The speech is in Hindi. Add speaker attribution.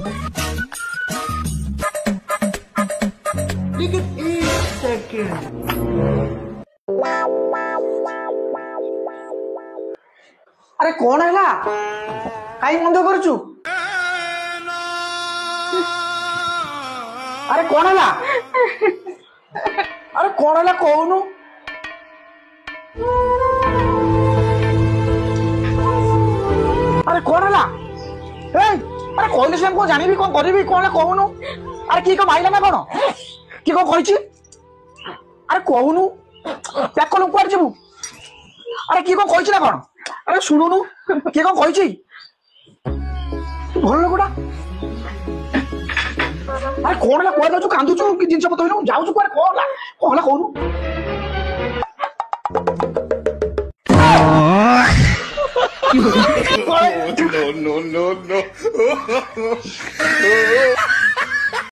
Speaker 1: Take it 8 seconds. अरे कौन है ला कहीं मंद करू अरे कौन है ला अरे कौन है ला कहूनु अरे कौन है ला अरे कहले से को जानिबी कोन करबी कोन कहूनु अरे की को माइला ना कोन की को कहछि अरे कहूनु पैक कोन कुआर जेबू अरे की को कहछि ना कोन अरे शुणुनु किए कौन कही भल लोकटा अरे कौन है कह कांदुचु कि जिन बतईनु जाऊ कौन कौन कहूनु no.